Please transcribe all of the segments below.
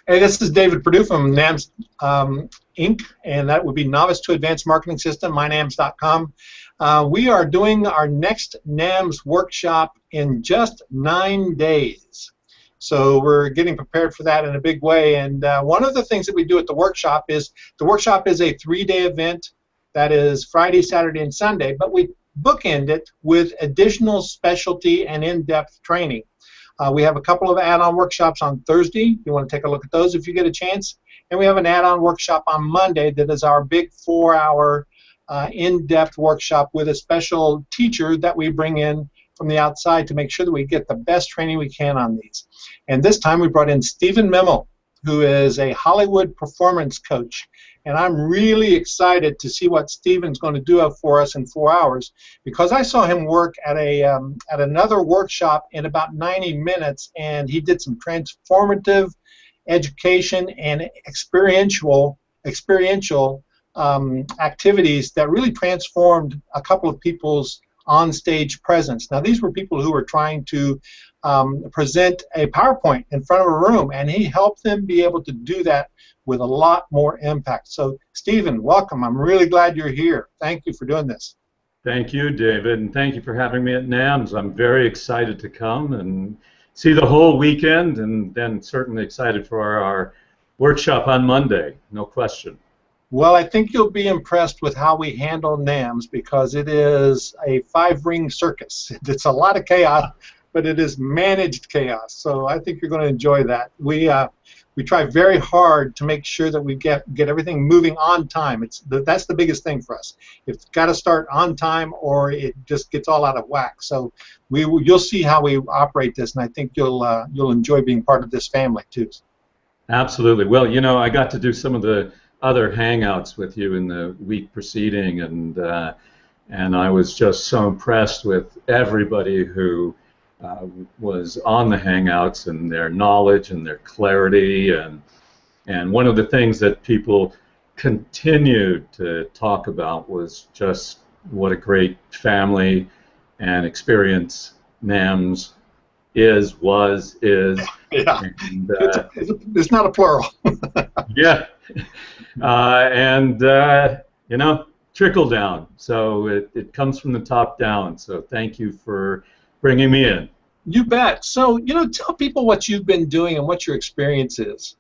Hey, this is David Perdue from NAMS Inc., and that would be Novice to Advanced Marketing System, mynams.com. We are doing our next NAMS workshop in just 9 days. So we're getting prepared for that in a big way. And one of the things that we do at the workshop is a 3-day event that is Friday, Saturday, and Sunday, but we bookend it with additional specialty and in-depth training. We have a couple of add-on workshops on Thursday. You want to take a look at those if you get a chance. And we have an add-on workshop on Monday that is our big 4-hour in-depth workshop with a special teacher that we bring in from the outside to make sure that we get the best training we can on these. And this time we brought in Memel, who is a Hollywood performance coach. And I'm really excited to see what Steven's going to do for us in 4 hours, because I saw him work at another workshop in about 90 minutes, and he did some transformative education and experiential activities that really transformed a couple of people's on-stage presence. Now, these were people who were trying to present a PowerPoint in front of a room, and he helped them be able to do that with a lot more impact. So, Steven, welcome. I'm really glad you're here. Thank you for doing this. Thank you, David, and thank you for having me at NAMS. I'm very excited to come and see the whole weekend, and then certainly excited for our workshop on Monday, no question. Well, I think you'll be impressed with how we handle NAMS, because it is a 5-ring circus. It's a lot of chaos, but it is managed chaos. So I think you're going to enjoy that. We try very hard to make sure that we get everything moving on time. That's the biggest thing for us. It's got to start on time, or it just gets all out of whack. So you'll see how we operate this, and I think you'll enjoy being part of this family too. Absolutely. Well, you know, I got to do some of the other hangouts with you in the week preceding, and I was just so impressed with everybody who was on the hangouts, and their knowledge and their clarity, and one of the things that people continued to talk about was just what a great family and experience NAMS is. Yeah. And, it's not a plural. Yeah. You know, trickle down. So it comes from the top down. So thank you for bringing me in. You bet. So, you know, tell people what you've been doing and what your experience is.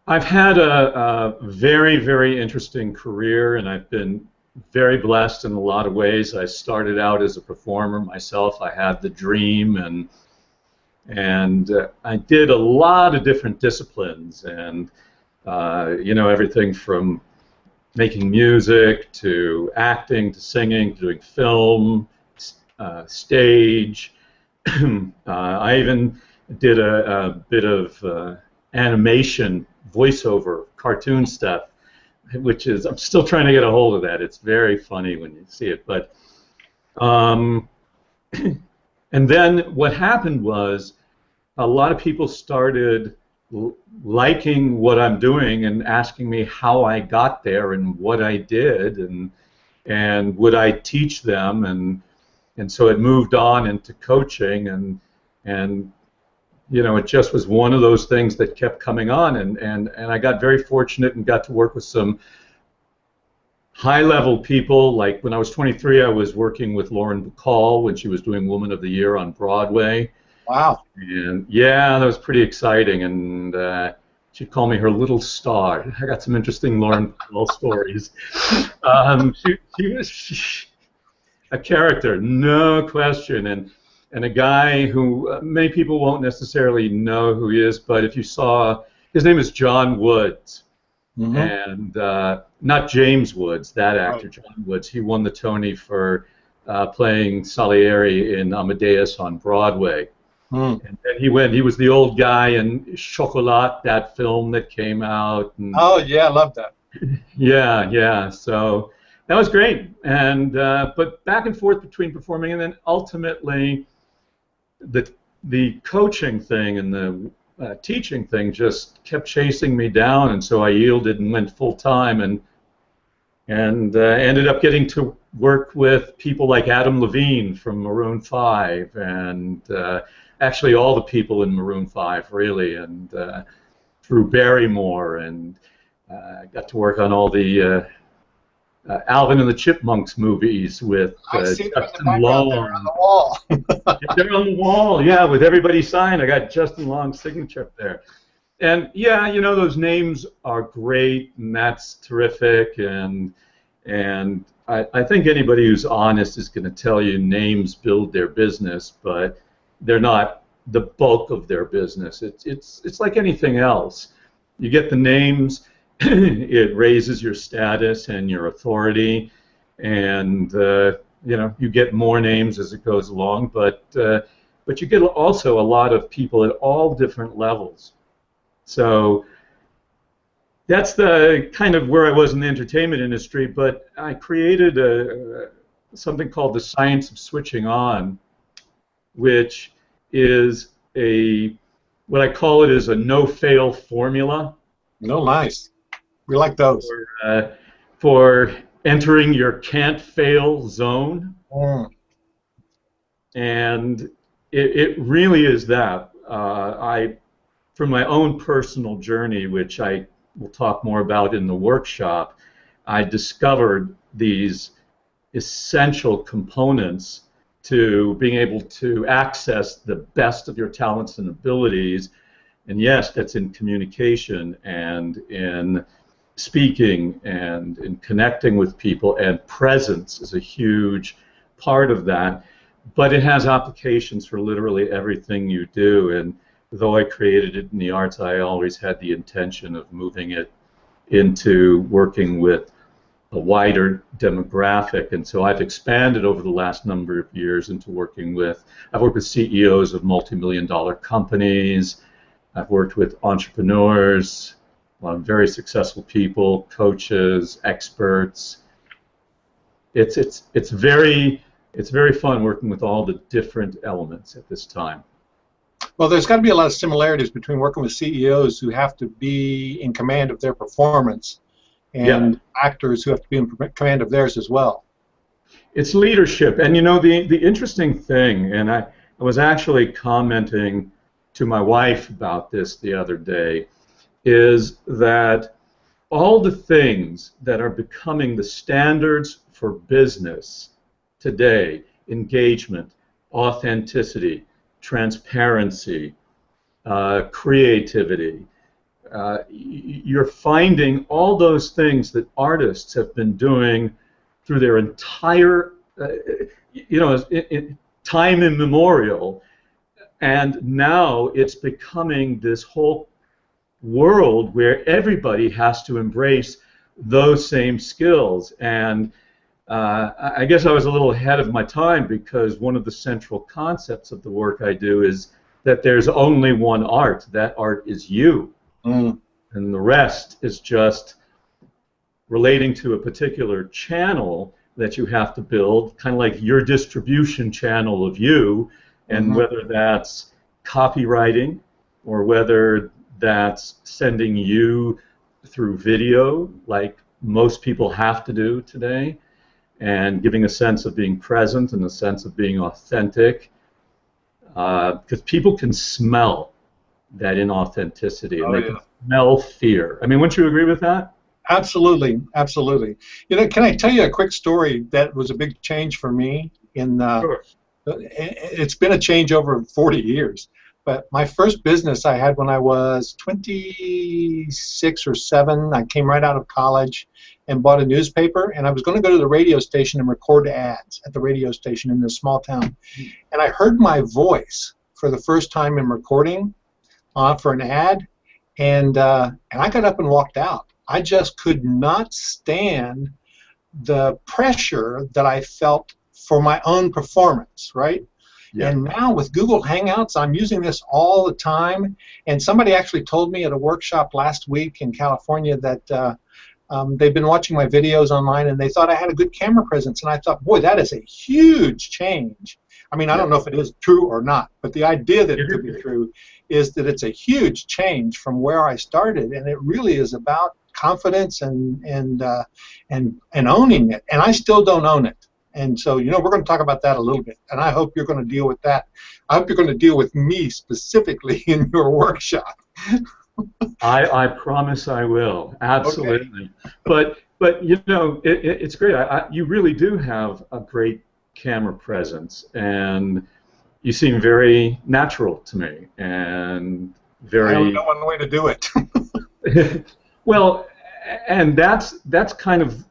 I've had a very, very interesting career, and I've been very blessed in a lot of ways. I started out as a performer myself. I had the dream, and I did a lot of different disciplines, and you know, everything from making music to acting to singing to doing film, stage. I even did a bit of animation, voiceover, cartoon stuff, which is, I'm still trying to get a hold of that. It's very funny when you see it. But and then what happened was a lot of people started liking what I'm doing and asking me how I got there and what I did, and would I teach them, and so it moved on into coaching, and you know, it just was one of those things that kept coming on, and I got very fortunate and got to work with some high-level people. Like when I was 23, I was working with Lauren Bacall when she was doing Woman of the Year on Broadway. Wow. And yeah, that was pretty exciting, and she'd call me her little star. I got some interesting Lauren Bacall stories. She was a character, no question, and a guy who many people won't necessarily know who he is, but if you saw, his name is John Woods, and not James Woods, that actor, John Woods. He won the Tony for playing Salieri in Amadeus on Broadway. And then he was the old guy in Chocolat, that film that came out. And, oh yeah, I love that. Yeah, so that was great. And but back and forth between performing, and then ultimately the coaching thing and the teaching thing just kept chasing me down, and so I yielded and went full time, and ended up getting to worked with people like Adam Levine from Maroon 5, and actually all the people in Maroon 5, really, and Drew Barrymore, and got to work on all the Alvin and the Chipmunks movies with I see them in the Justin background there on Long. the wall. They're on the wall, yeah, with everybody signed. I got Justin Long's signature up there. And yeah, you know, those names are great, and that's terrific, and I think anybody who's honest is going to tell you names build their business, but they're not the bulk of their business. It's like anything else. You get the names, it raises your status and your authority, and you know, you get more names as it goes along, but you get also a lot of people at all different levels. So that's the kind of where I was in the entertainment industry, but I created something called the Science of Switching On, which is what I call it is a no-fail formula. No, nice. We like those. For entering your can't-fail zone. Mm. And it really is that. From my own personal journey, which I will talk more about in the workshop, I discovered these essential components to being able to access the best of your talents and abilities. And yes, that's in communication and in speaking and in connecting with people, and presence is a huge part of that. But it has applications for literally everything you do. And though I created it in the arts, I always had the intention of moving it into working with a wider demographic. And so I've expanded over the last number of years into I've worked with CEOs of multi-million-dollar companies. I've worked with entrepreneurs, a lot of very successful people, coaches, experts. It's very fun working with all the different elements at this time. Well, there's got to be a lot of similarities between working with CEOs who have to be in command of their performance and actors who have to be in command of theirs as well. It's leadership. And you know, the interesting thing, and I was actually commenting to my wife about this the other day, is that all the things that are becoming the standards for business today, engagement, authenticity, transparency, creativity, you're finding all those things that artists have been doing through their entire, time immemorial, and now it's becoming this whole world where everybody has to embrace those same skills. And I guess I was a little ahead of my time, because one of the central concepts of the work I do is that there's only one art. That art is you. Mm. And the rest is just relating to a particular channel that you have to build, kind of like your distribution channel of you, and whether that's copywriting or whether that's sending you through video, like most people have to do today, and giving a sense of being present and a sense of being authentic, because people can smell that inauthenticity, and they can smell fear. I mean, wouldn't you agree with that? Absolutely, absolutely. You know, can I tell you a quick story that was a big change for me? Sure. It's been a change over 40 years. But my first business I had when I was 26 or 7. I came right out of college and bought a newspaper, and I was going to go to the radio station and record ads at the radio station in this small town. And I heard my voice for the first time in recording for an ad, and I got up and walked out. I just could not stand the pressure that I felt for my own performance, right? Yeah. And now with Google Hangouts, I'm using this all the time. And somebody actually told me at a workshop last week in California that they've been watching my videos online, and they thought I had a good camera presence. And I thought, boy, that is a huge change. I mean, I don't know if it is true or not, but the idea that it could be true is that it's a huge change from where I started, and it really is about confidence and owning it. And I still don't own it. And so, we're going to talk about that a little bit. And I hope you're going to deal with that. I hope you're going to deal with me specifically in your workshop. I promise I will. Absolutely. Okay. But it's great. You really do have a great camera presence, and you seem very natural to me, and very. I only know one way to do it. Well, and that's kind of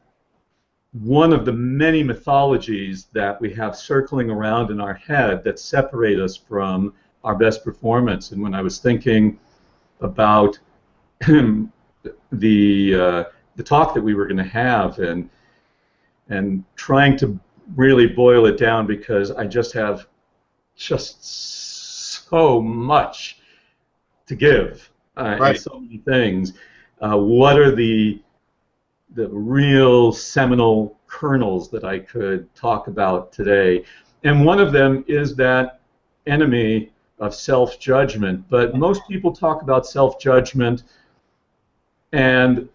one of the many mythologies that we have circling around in our head that separate us from our best performance. And when I was thinking about the talk that we were going to have, and trying to really boil it down, because I just have so much to give, right. and so many things. What are the real seminal kernels that I could talk about today? And one of them is that enemy of self-judgment. But most people talk about self-judgment, and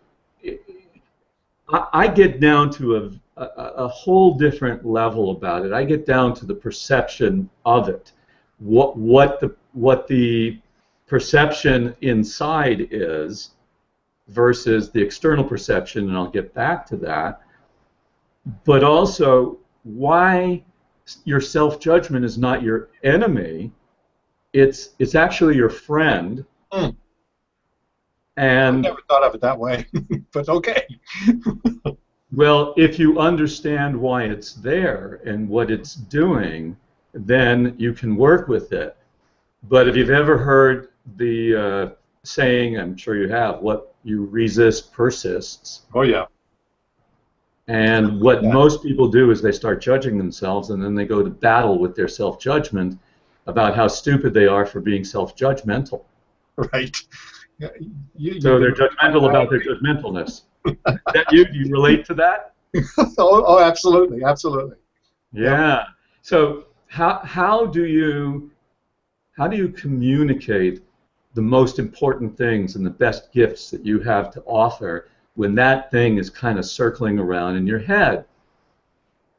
I get down to a whole different level about it. I get down to the perception of it. What the perception inside is versus the external perception, and I'll get back to that. But also why your self-judgment is not your enemy. It's actually your friend. Mm. And I never thought of it that way, but okay. Well, if you understand why it's there and what it's doing, then you can work with it. But if you've ever heard the saying, I'm sure you have, what you resist persists. Oh, yeah. And what most people do is they start judging themselves, and then they go to battle with their self-judgment about how stupid they are for being self-judgmental. Right. So they're judgmental about their judgmentalness. Is that you? Do you relate to that? Oh, absolutely, absolutely. Yeah. So how do you communicate the most important things and the best gifts that you have to offer when that thing is kind of circling around in your head?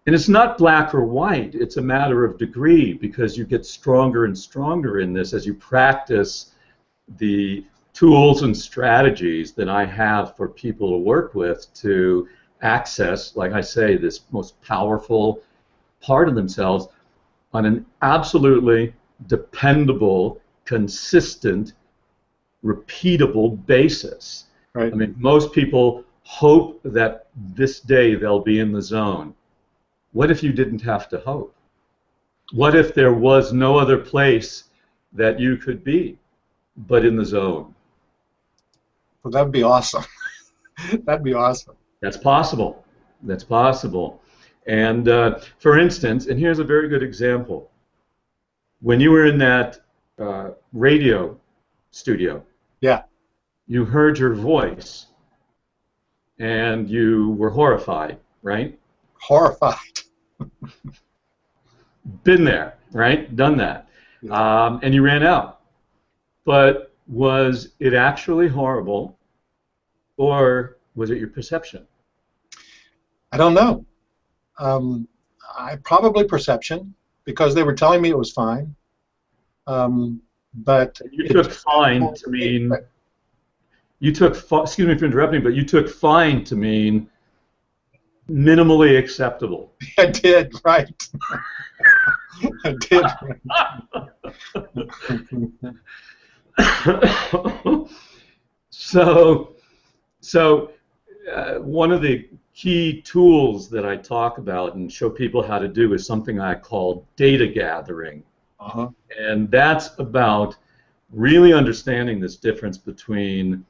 And it's not black or white. It's a matter of degree, because you get stronger and stronger in this as you practice the tools and strategies that I have for people to work with to access, like I say, this most powerful part of themselves on an absolutely dependable, consistent, repeatable basis. Right. I mean, most people hope that this day they'll be in the zone. What if you didn't have to hope? What if there was no other place that you could be but in the zone? Well, that'd be awesome. That'd be awesome. That's possible. That's possible. And for instance, and here's a very good example. When you were in that radio studio, yeah, you heard your voice, and you were horrified, right? Horrified. Been there, right? Done that. Yeah. And you ran out. But was it actually horrible, or was it your perception? I don't know. I probably perception, because they were telling me it was fine. But you took fine to mean. You took. Excuse me for interrupting, but you took fine to mean minimally acceptable. I did, right. I did. So one of the key tools that I talk about and show people how to do is something I call data gathering. Uh-huh. And that's about really understanding this difference between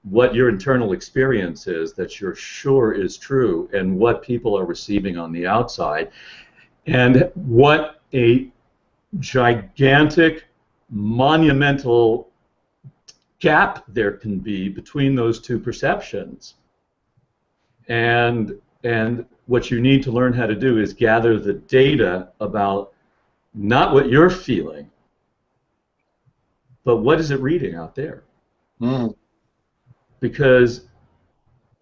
what your internal experience is that you're sure is true and what people are receiving on the outside, and what a gigantic, monumental gap there can be between those two perceptions. And what you need to learn how to do is gather the data about not what you're feeling, but what is it reading out there. Mm. Because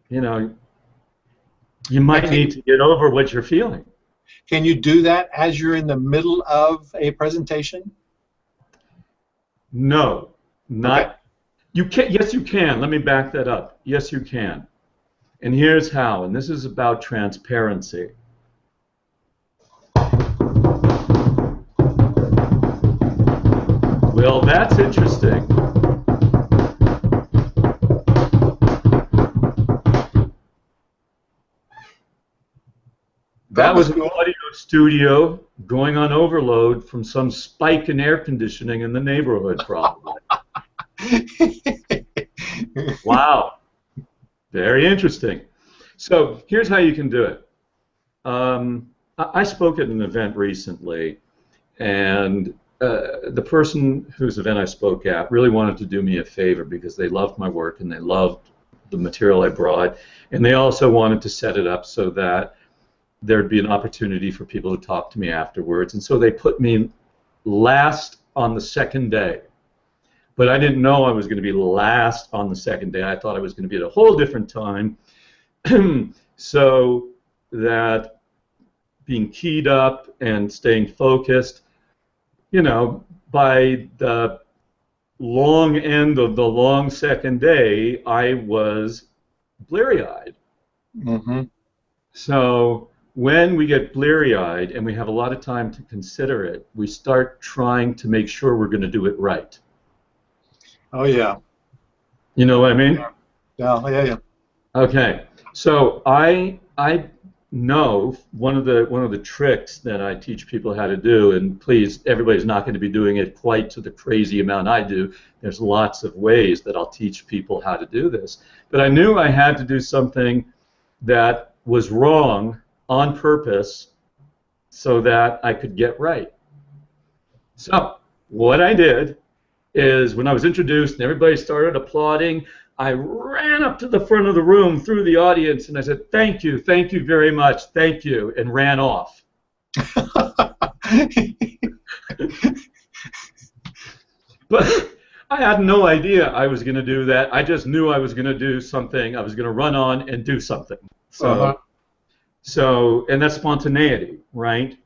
you know, you might need to get over what you're feeling. Can you do that as you're in the middle of a presentation? No, not. Okay. You can. Yes, you can. Let me back that up. Yes, you can. And here's how. And this is about transparency. Well, that's interesting. That was an audio studio going on overload from some spike in air conditioning in the neighborhood, probably. Wow. Very interesting. So here's how you can do it. I spoke at an event recently, and the person whose event I spoke at really wanted to do me a favor because they loved my work and they loved the material I brought, and they also wanted to set it up so that there'd be an opportunity for people to talk to me afterwards. And so they put me last on the second day. But I didn't know I was going to be last on the second day. I thought I was going to be at a whole different time. So that being keyed up and staying focused, you know, by the long end of the long second day, I was bleary-eyed. Mm-hmm. So when we get bleary-eyed and we have a lot of time to consider it, we start trying to make sure we're going to do it right. Oh, yeah. You know what I mean? Yeah. Okay. So I know one of the tricks that I teach people how to do, and please, everybody's not going to be doing it quite to the crazy amount I do. There's lots of ways that I'll teach people how to do this. But I knew I had to do something that was wrong on purpose so that I could get right. So what I did is when I was introduced and everybody started applauding, I ran up to the front of the room through the audience and I said, thank you very much, thank you, and ran off. But I had no idea I was going to do that. I just knew I was going to do something. I was going to run on and do something. So, and that's spontaneity, right?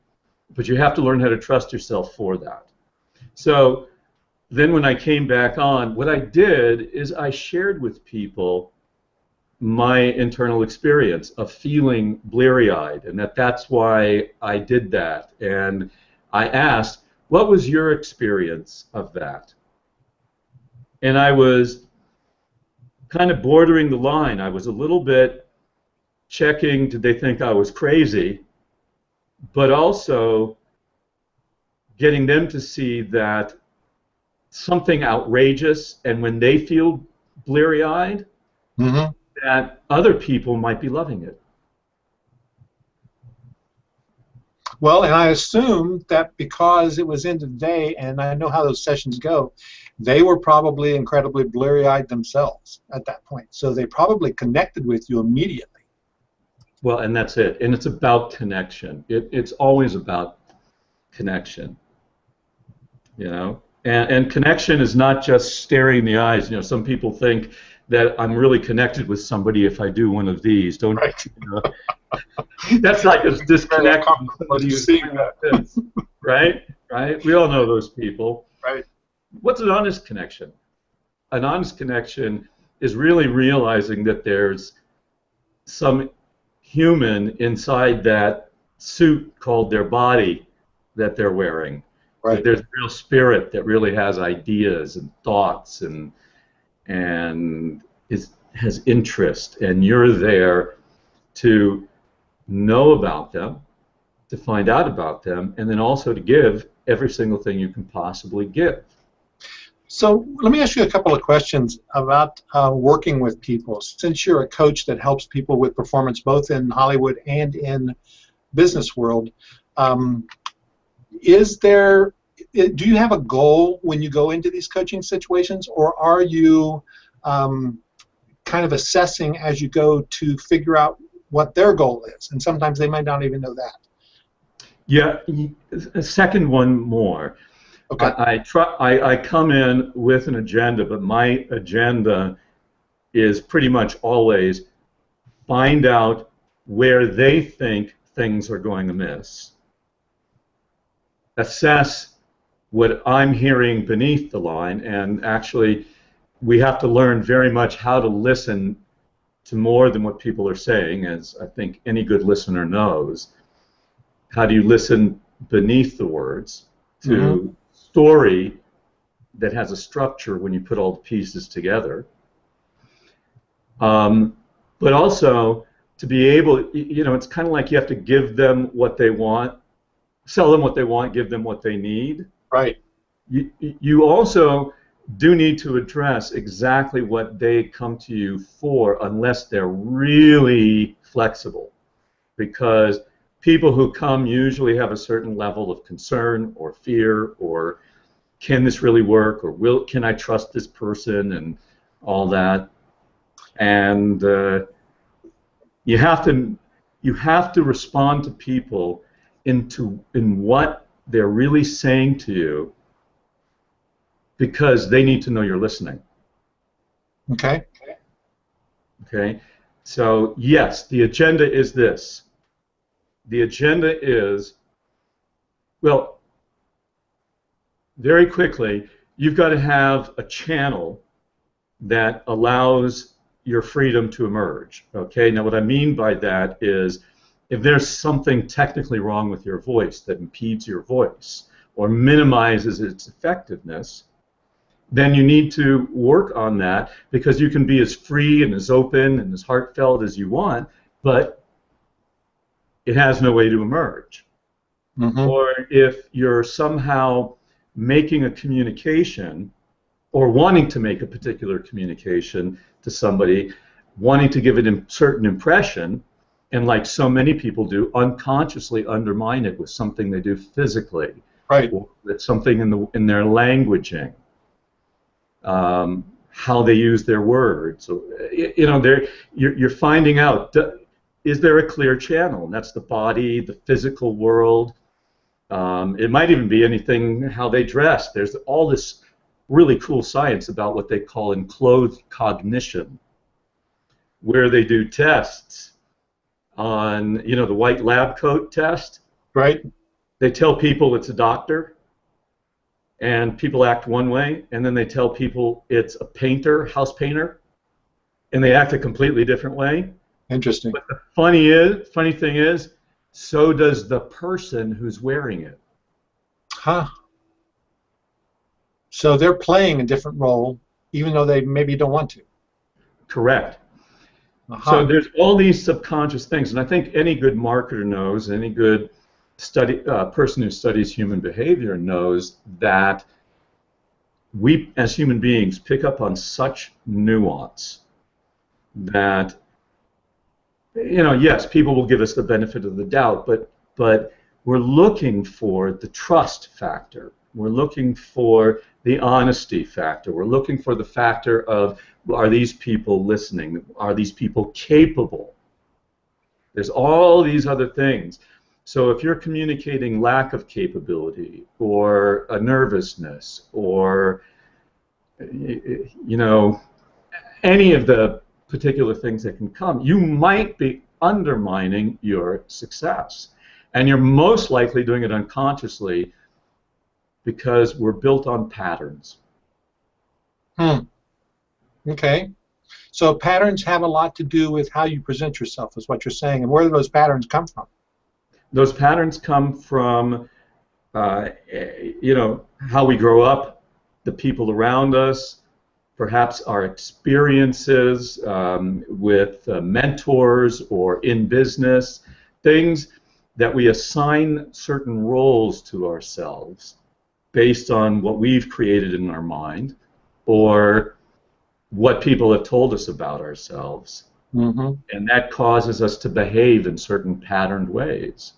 But you have to learn how to trust yourself for that. So then when I came back on, what I did is I shared with people my internal experience of feeling bleary-eyed, and that's why I did that. And I asked, what was your experience of that? And I was kind of bordering the line. I was a little bit checking, did they think I was crazy, but also getting them to see that something outrageous, and when they feel bleary-eyed, that other people might be loving it. Well, and I assume that because it was end of day, and I know how those sessions go, they were probably incredibly bleary-eyed themselves at that point. So they probably connected with you immediately. Well, and that's it. And it's about connection. It's always about connection. You know? And connection is not just staring in the eyes. You know, some people think that I'm really connected with somebody if I do one of these. Don't right. You know? That's like a disconnect from somebody who's doing like this. Right? Right? We all know those people. Right. What's an honest connection? An honest connection is really realizing that there's some human inside that suit called their body that they're wearing. Right. That there's a real spirit that really has ideas and thoughts and has interest, and you're there to know about them, to find out about them, and then also to give every single thing you can possibly give. So let me ask you a couple of questions about working with people. Since you're a coach that helps people with performance both in Hollywood and in business world, do you have a goal when you go into these coaching situations, or are you kind of assessing as you go to figure out what their goal is? And sometimes they might not even know that. Yeah, a second one more. Okay. I come in with an agenda, but my agenda is pretty much always find out where they think things are going amiss, assess what I'm hearing beneath the line, and actually we have to learn very much how to listen to more than what people are saying, as I think any good listener knows. How do you listen beneath the words to story that has a structure when you put all the pieces together? But also to be able, it's kind of like you have to give them what they want, sell them what they want, give them what they need. Right. You also do need to address exactly what they come to you for, unless they're really flexible, because people who come usually have a certain level of concern or fear, or can this really work, or can I trust this person, and all that. And you have to respond to people in what they're really saying to you, because they need to know you're listening. Okay. Okay. So yes, the agenda is this. The agenda is, well, very quickly, you've got to have a channel that allows your freedom to emerge. Okay. Now, what I mean by that is, if there's something technically wrong with your voice that impedes your voice or minimizes its effectiveness, then you need to work on that, because you can be as free and as open and as heartfelt as you want, but it has no way to emerge. Or if you're somehow making a communication or wanting to make a particular communication to somebody, wanting to give it a certain impression, and like so many people do, unconsciously undermine it with something they do physically, right, or with something in their languaging, how they use their words. So, you're finding out, is there a clear channel? And that's the body, the physical world. It might even be anything, how they dress. There's all this really cool science about what they call enclothed cognition, where they do tests on, the white lab coat test. Right. They tell people it's a doctor, and people act one way, and then they tell people it's a painter, house painter, and they act a completely different way. Interesting. But the funny thing is, so does the person who's wearing it. Huh. So they're playing a different role, even though they maybe don't want to. Correct. So there's all these subconscious things, and I think any good marketer knows, any good person who studies human behavior knows that we, as human beings, pick up on such nuance that, yes, people will give us the benefit of the doubt, but we're looking for the trust factor. We're looking for the honesty factor. We're looking for the factor of, are these people listening? Are these people capable? There's all these other things. So if you're communicating lack of capability, or a nervousness, or any of the particular things that can come, you might be undermining your success. And you're most likely doing it unconsciously, because we're built on patterns. Okay. So patterns have a lot to do with how you present yourself, is what you're saying. And where do those patterns come from? Those patterns come from, how we grow up, the people around us, perhaps our experiences with mentors or in business, things that we assign certain roles to ourselves based on what we've created in our mind, or what people have told us about ourselves. And that causes us to behave in certain patterned ways.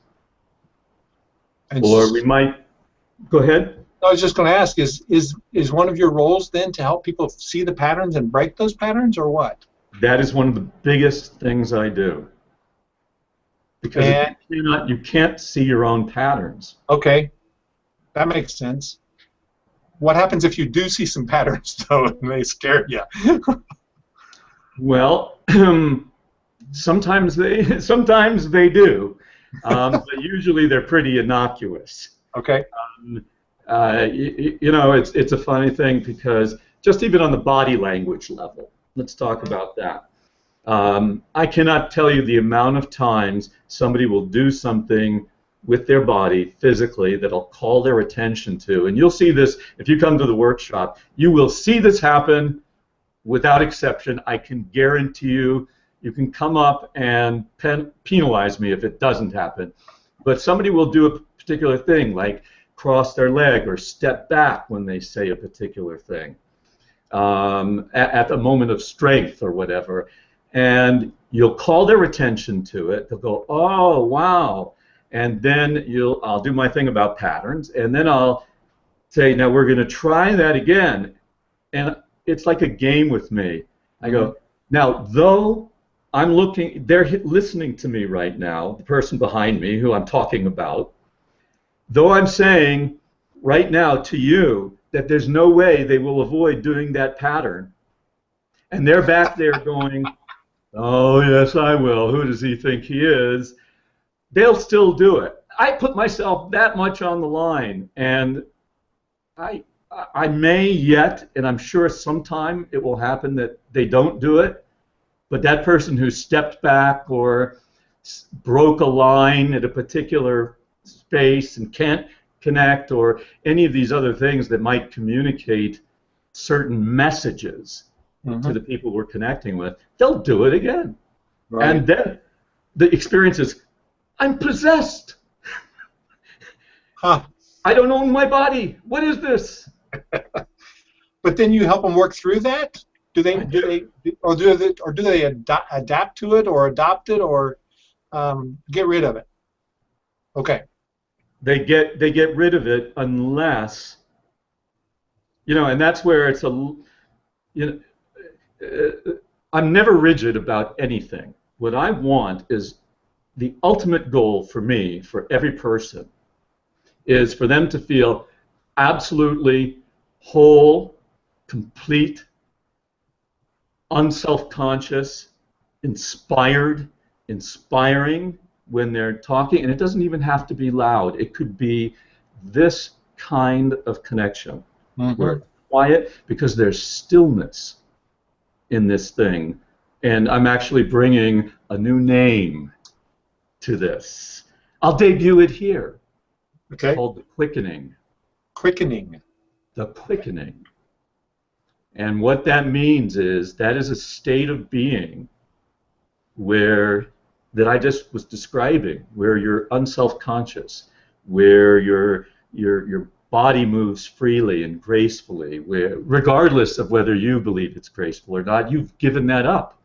Or we might, go ahead. I was just going to ask, is one of your roles then to help people see the patterns and break those patterns, or what? That is one of the biggest things I do. Because you can't see your own patterns. Okay, that makes sense. What happens if you do see some patterns, though, and they scare you? Well, Sometimes they do, but usually they're pretty innocuous. Okay. You know, it's a funny thing because just even on the body language level, let's talk about that. I cannot tell you the amount of times somebody will do something with their body physically that I'll call their attention to, and you'll see this if you come to the workshop. You will see this happen without exception. I can guarantee you. You can come up and penalize me if it doesn't happen. But somebody will do a particular thing, like cross their leg or step back when they say a particular thing at the moment of strength or whatever. And you'll call their attention to it. They'll go, oh, wow. And then I'll do my thing about patterns, and then I'll say, now we're going to try that again. And it's like a game with me. I go, now, though I'm looking, they're listening to me right now, the person behind me who I'm talking about, though I'm saying right now to you that there's no way they will avoid doing that pattern, and they're back there going, oh, yes, I will. Who does he think he is? They'll still do it. I put myself that much on the line, and I may yet, and I'm sure sometime it will happen that they don't do it, but that person who stepped back or broke a line at a particular space and can't connect, or any of these other things that might communicate certain messages to the people we're connecting with, they'll do it again. Right. And then the experience is, I'm possessed. Huh. I don't own my body. What is this? But then you help them work through that? Do they adapt to it or adopt it or get rid of it? Okay. They get rid of it unless, you know, and that's where it's I'm never rigid about anything. What I want is the ultimate goal for me, for every person, is for them to feel absolutely whole, complete, unself-conscious, inspired, inspiring when they're talking. And it doesn't even have to be loud. It could be this kind of connection where it's quiet because there's stillness in this thing. And I'm actually bringing a new name to this. I'll debut it here. Okay. It's called the quickening. Quickening. The quickening. And what that means is that is a state of being where that I just was describing, where you're unself-conscious, where your body moves freely and gracefully, where regardless of whether you believe it's graceful or not, you've given that up.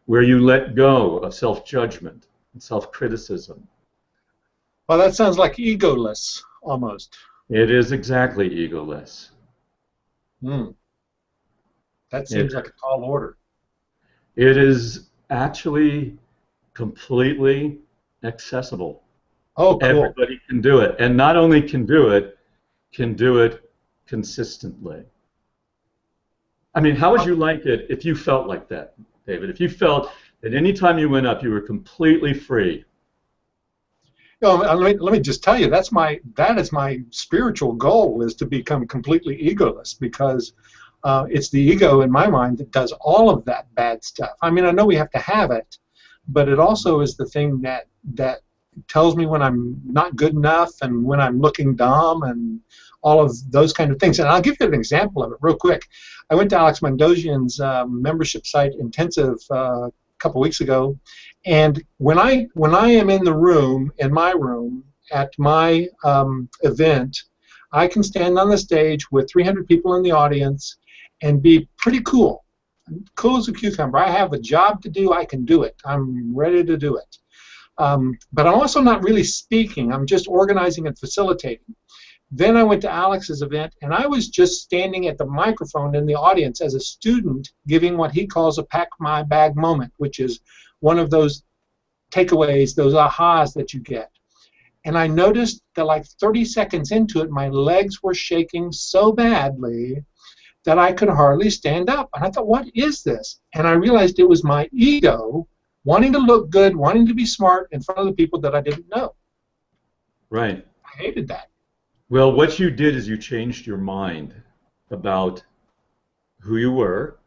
Where you let go of self-judgment and self-criticism. Well, that sounds like egoless, almost. It is exactly egoless. That seems like a tall order. It is actually completely accessible. Oh, cool. Everybody can do it. And not only can do it consistently. I mean, how would you like it if you felt like that, David? If you felt that any time you went up, you were completely free. You know, let me just tell you, that is my spiritual goal, is to become completely egoless, because it's the ego in my mind that does all of that bad stuff. I mean, I know we have to have it, but it also is the thing that tells me when I'm not good enough and when I'm looking dumb and all of those kind of things. And I'll give you an example of it real quick. I went to Alex Mandossian's membership site intensive a couple weeks ago, and when I am in the room, in my room, at my event, I can stand on the stage with 300 people in the audience and be pretty cool. Cool as a cucumber. I have a job to do. I can do it. I'm ready to do it. But I'm also not really speaking. I'm just organizing and facilitating. Then I went to Alex's event, and I was just standing at the microphone in the audience as a student, giving what he calls a pack my bag moment, which is one of those takeaways, those ahas that you get. And I noticed that like 30 seconds into it, my legs were shaking so badly that I could hardly stand up. And I thought, what is this? And I realized it was my ego wanting to look good, wanting to be smart in front of the people that I didn't know. Right. I hated that. Well, what you did is you changed your mind about who you were.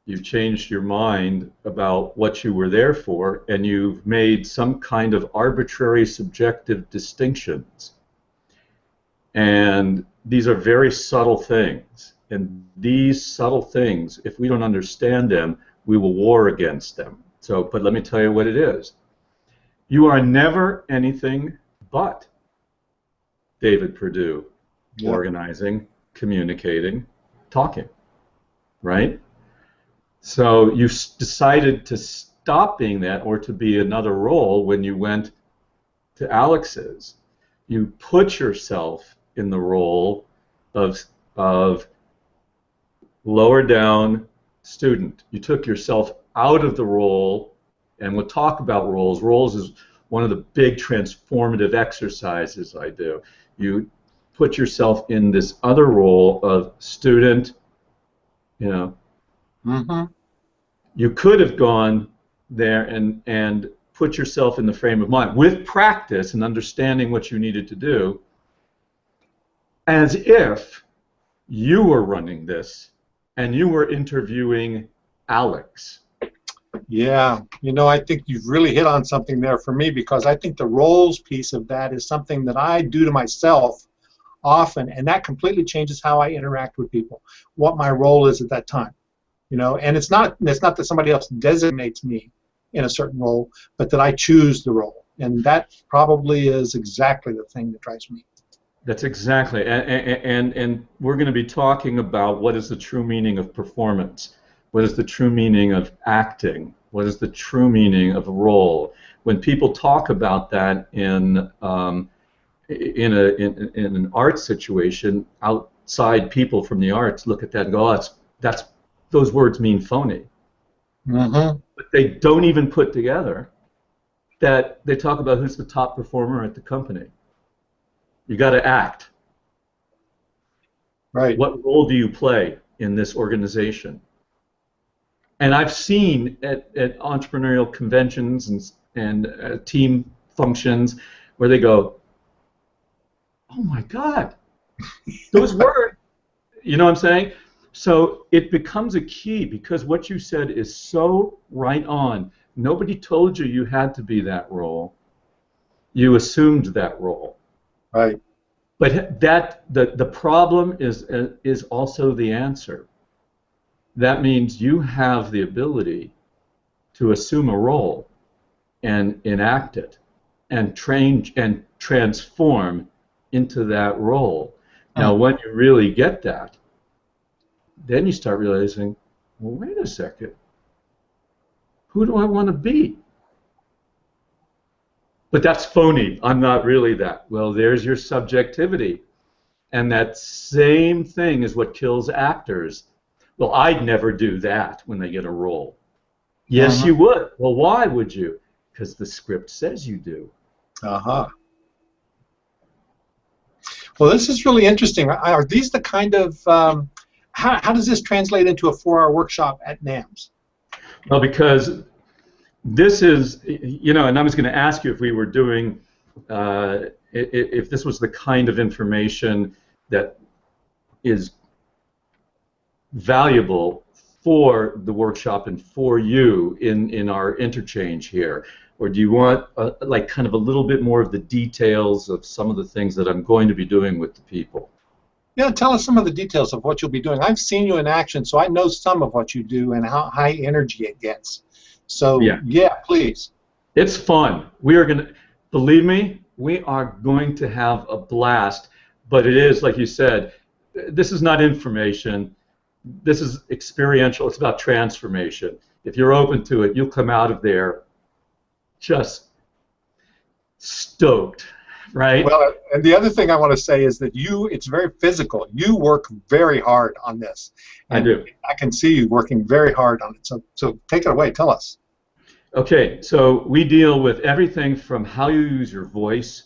You've changed your mind about what you were there for, and you've made some kind of arbitrary subjective distinctions. And these are very subtle things. And these subtle things, if we don't understand them, we will war against them. So, but let me tell you what it is. You are never anything but David Perdue, organizing, communicating, talking, right? So you decided to stop being that or to be another role when you went to Alex's. You put yourself in the role of lower down student. You took yourself out of the role, and we'll talk about roles. Roles is one of the big transformative exercises I do. You put yourself in this other role of student, you know. Mm-hmm. You could have gone there and put yourself in the frame of mind with practice and understanding what you needed to do, as if you were running this and you were interviewing Alex. Yeah, you know, I think you've really hit on something there for me, because I think the roles piece of that is something that I do to myself often, and that completely changes how I interact with people, what my role is at that time. You know, and it's not that somebody else designates me in a certain role, but that I choose the role, and that probably is exactly the thing that drives me. That's exactly, and we're going to be talking about what is the true meaning of performance, what is the true meaning of acting, what is the true meaning of a role. When people talk about that in an art situation, outside people from the arts look at that and go, oh, that's those words mean phony. Mm-hmm. But they don't even put together that they talk about who's the top performer at the company. You got to act. Right. What role do you play in this organization? And I've seen at entrepreneurial conventions and team functions where they go, oh my God, those words, you know what I'm saying? So it becomes a key, because what you said is so right on. Nobody told you you had to be that role. You assumed that role. Right. But the problem is also the answer. That means you have the ability to assume a role and enact it and train and transform into that role. Now, when you really get that, then you start realizing, well, wait a second, who do I want to be? But that's phony. I'm not really that. Well, there's your subjectivity. And that same thing is what kills actors. Well, I'd never do that when they get a role. Yes, you would. Well, why would you? Because the script says you do. Uh-huh. Well, this is really interesting. Are these the kind of how does this translate into a 4-hour workshop at NAMS? Well, because this is, you know, and I was going to ask you if we were doing, if this was the kind of information that is valuable for the workshop and for you in our interchange here, or do you want like kind of a little bit more of the details of some of the things that I'm going to be doing with the people? Yeah, tell us some of the details of what you'll be doing. I've seen you in action, so I know some of what you do and how high energy it gets. So yeah, please. It's fun. We are going to, believe me, we are going to have a blast, but it is, like you said, this is not information. This is experiential. It's about transformation. If you're open to it, you'll come out of there just stoked, right? Well, and the other thing I want to say is that it's very physical. You work very hard on this. I do. I can see you working very hard on it. So take it away. Tell us. Okay, so we deal with everything from how you use your voice,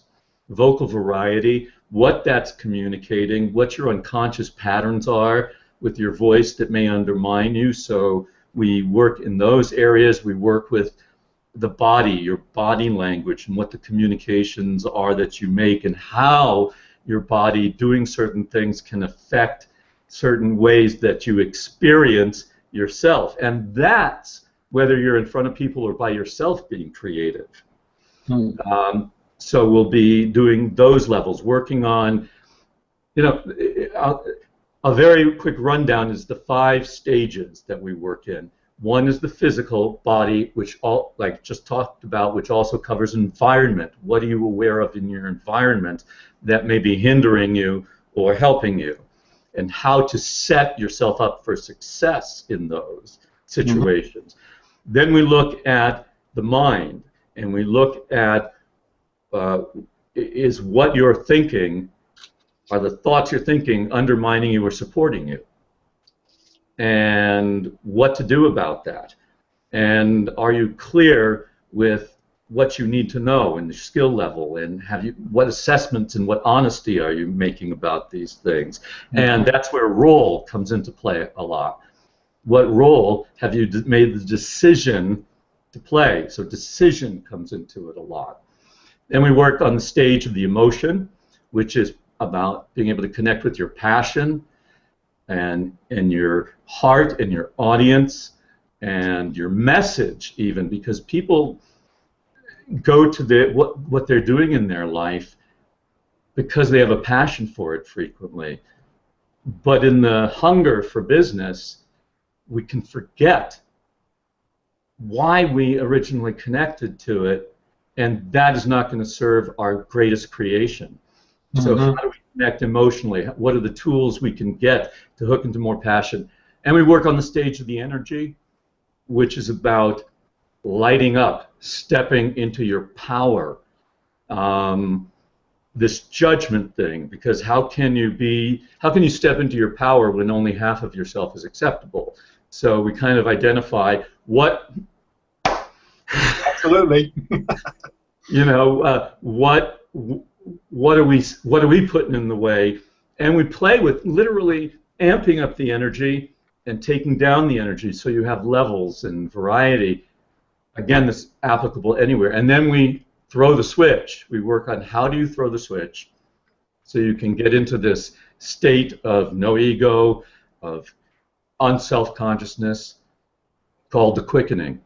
vocal variety, what that's communicating, what your unconscious patterns are, with your voice that may undermine you. So we work in those areas. We work with the body, your body language, and what the communications are that you make, and how your body doing certain things can affect certain ways that you experience yourself. And that's whether you're in front of people or by yourself being creative. So we'll be doing those levels, working on, a very quick rundown is the 5 stages that we work in. One is the physical body, which like just talked about, which also covers environment. What are you aware of in your environment that may be hindering you or helping you, and how to set yourself up for success in those situations. Then we look at the mind, and we look at is what you're thinking, are the thoughts you're thinking undermining you or supporting you? And what to do about that? And are you clear with what you need to know and the skill level, and what assessments and what honesty are you making about these things? And that's where role comes into play a lot. What role have you made the decision to play? So decision comes into it a lot. Then we work on the stage of the emotion, which is about being able to connect with your passion and your heart and your audience and your message, even, because people go to what they're doing in their life because they have a passion for it frequently. But in the hunger for business, we can forget why we originally connected to it, and that is not going to serve our greatest creation. So how do we connect emotionally? What are the tools we can get to hook into more passion? And we work on the stage of the energy, which is about lighting up, stepping into your power, this judgment thing, because how can you step into your power when only half of yourself is acceptable? So we kind of identify what absolutely what are we putting in the way, and we play with literally amping up the energy and taking down the energy, so you have levels and variety. Again, this is applicable anywhere. And then we throw the switch. We work on how do you throw the switch so you can get into this state of no ego, of unself-consciousness, called the quickening.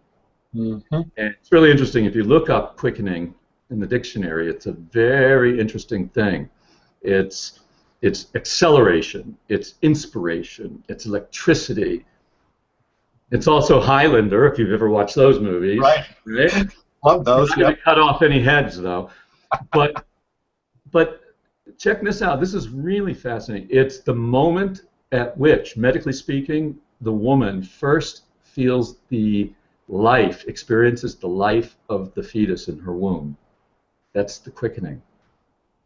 And it's really interesting. If you look up quickening in the dictionary, it's a very interesting thing. It's acceleration, it's inspiration, it's electricity. It's also Highlander, if you've ever watched those movies. Right? Love those. Not going to cut off any heads, though. But check this out. This is really fascinating. It's the moment at which, medically speaking, the woman first feels the life, experiences the life of the fetus in her womb. That's the quickening.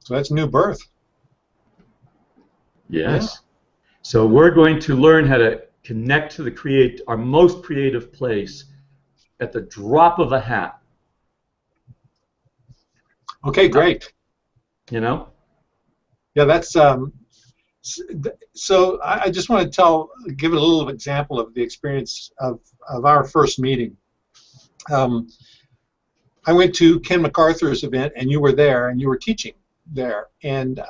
So that's new birth. Yes. Yeah. So we're going to learn how to connect to our most creative place at the drop of a hat. Okay, great. Yeah, that's so I just want to give a little example of the experience of our first meeting. I went to Ken MacArthur's event, and you were there, and you were teaching there, and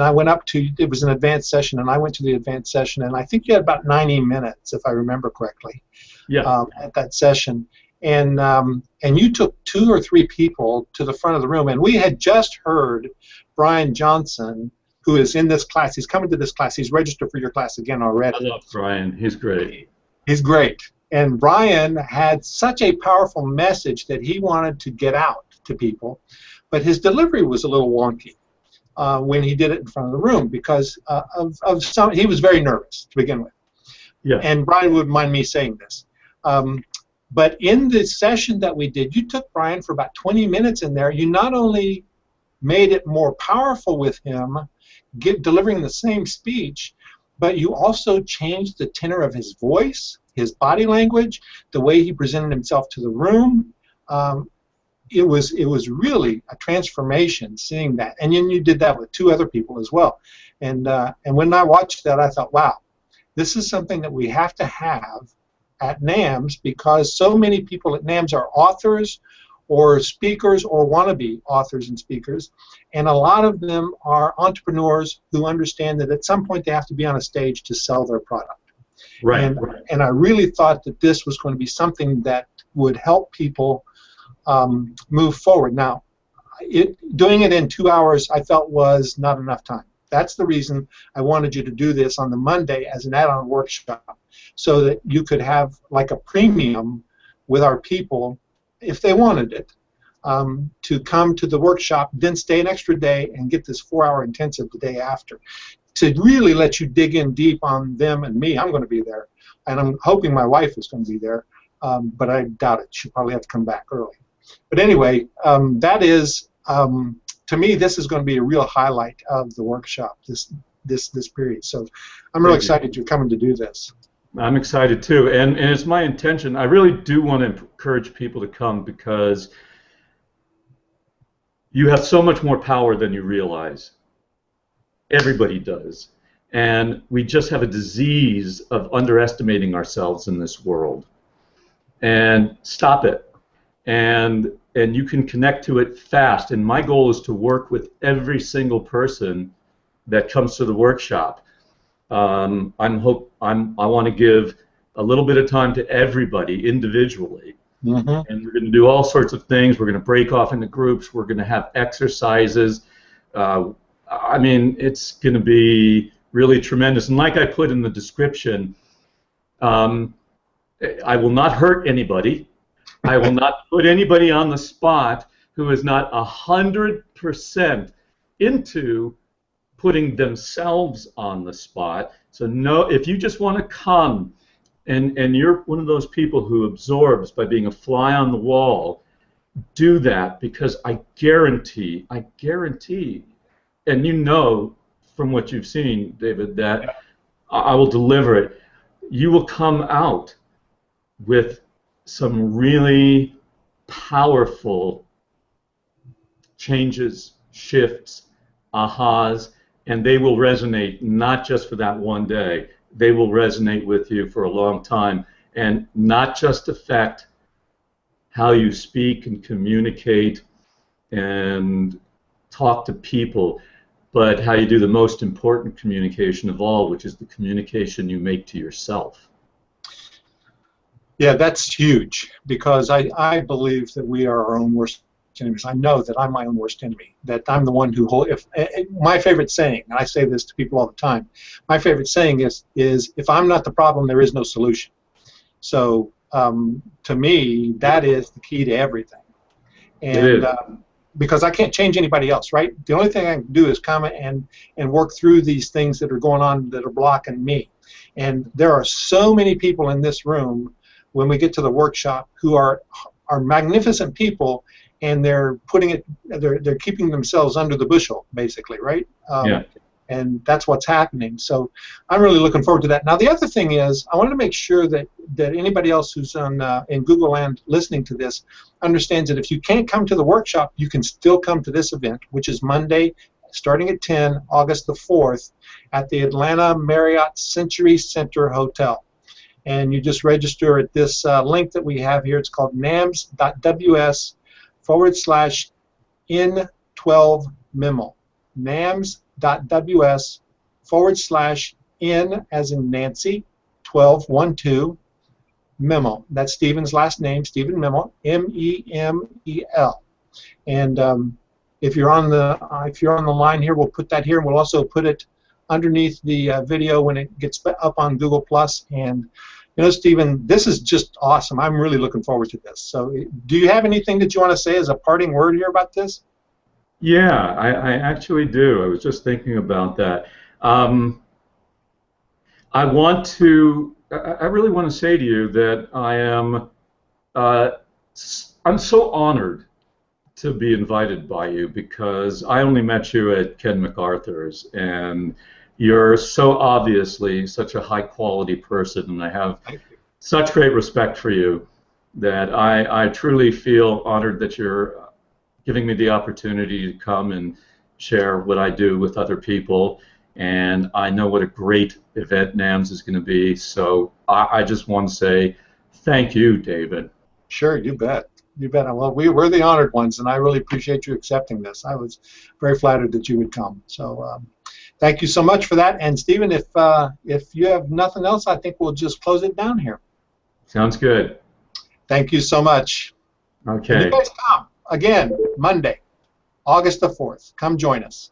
I went up to, it was an advanced session, and I went to the advanced session, and I think you had about 90 minutes, if I remember correctly, at that session, and you took 2 or 3 people to the front of the room, and we had just heard Brian Johnson, who is in this class. He's coming to this class. He's registered for your class again already. I love Brian. He's great. He's great. And Brian had such a powerful message that he wanted to get out to people, but his delivery was a little wonky when he did it in front of the room because he was very nervous to begin with. Yeah. And Brian wouldn't mind me saying this. But in the session that we did, you took Brian for about 20 minutes in there. You not only made it more powerful with him, delivering the same speech, but you also changed the tenor of his voice, his body language, the way he presented himself to the room. It was really a transformation seeing that. And then you did that with 2 other people as well. And when I watched that, I thought, wow. This is something that we have to have at NAMS because so many people at NAMS are authors or speakers or want to be authors and speakers, and a lot of them are entrepreneurs who understand that at some point they have to be on a stage to sell their product. Right. And I really thought that this was going to be something that would help people move forward. Now, doing it in 2 hours I felt was not enough time. That's the reason I wanted you to do this on the Monday as an add-on workshop, so that you could have like a premium with our people if they wanted it, to come to the workshop, then stay an extra day and get this 4-hour intensive the day after, to really let you dig in deep on them and me. I'm going to be there, and I'm hoping my wife is going to be there, but I doubt it. She'll probably have to come back early. But anyway, that is, to me, this is going to be a real highlight of the workshop, this period. So I'm really excited you're coming to do this. I'm excited too, and it's my intention. I really do want to encourage people to come because you have so much more power than you realize. Everybody does, and we just have a disease of underestimating ourselves in this world. And stop it, and you can connect to it fast. And my goal is to work with every single person that comes to the workshop. I want to give a little bit of time to everybody individually, and we're going to do all sorts of things. We're going to break off into groups. We're going to have exercises. I mean, it's going to be really tremendous. And like I put in the description, I will not hurt anybody. I will not put anybody on the spot who is not 100% into putting themselves on the spot. So no, if you just want to come and you're one of those people who absorbs by being a fly on the wall, do that, because I guarantee, and you know from what you've seen, David, that I will deliver it. You will come out with some really powerful changes, shifts, ahas, and they will resonate not just for that one day. They will resonate with you for a long time, and not just affect how you speak and communicate and talk to people, but how you do the most important communication of all, which is the communication you make to yourself. Yeah, that's huge, because I believe that we are our own worst enemies. I know that I'm my own worst enemy, that I'm the one who my favorite saying, and I say this to people all the time, my favorite saying is if I'm not the problem, there is no solution. So to me, that is the key to everything. And because I can't change anybody else, right? The only thing I can do is come and work through these things that are going on that are blocking me. And there are so many people in this room when we get to the workshop who are magnificent people, and they're keeping themselves under the bushel, basically, right? And that's what's happening. So I'm really looking forward to that. Now, the other thing is, I wanted to make sure that anybody else who's in Google Land listening to this understands that if you can't come to the workshop, you can still come to this event, which is Monday, starting at 10, August the 4th, at the Atlanta Marriott Century Center Hotel. And you just register at this link that we have here. It's called NAMS.ws/N12Memel. NAMS.ws/N as in Nancy, 12 Memel. That's Stephen's last name, Stephen Memel, M-E-M-E-L. And if you're on the line here, we'll put that here, and we'll also put it underneath the video when it gets up on Google Plus. And you know, Stephen, this is just awesome. I'm really looking forward to this. So, do you have anything that you want to say as a parting word here about this? Yeah, I actually do. I was just thinking about that. I really want to say to you that I'm so honored to be invited by you, because I only met you at Ken MacArthur's, and you're so obviously such a high-quality person, and I have such great respect for you that I truly feel honored that you're giving me the opportunity to come and share what I do with other people. and I know what a great event NAMS is going to be. So I just want to say thank you, David. Sure, you bet. You bet. Well, we're the honored ones, and I really appreciate you accepting this. I was very flattered that you would come. So thank you so much for that. And Stephen, if you have nothing else, I think we'll just close it down here. Sounds good. Thank you so much. Okay. And you guys come again Monday, August the 4th. Come join us.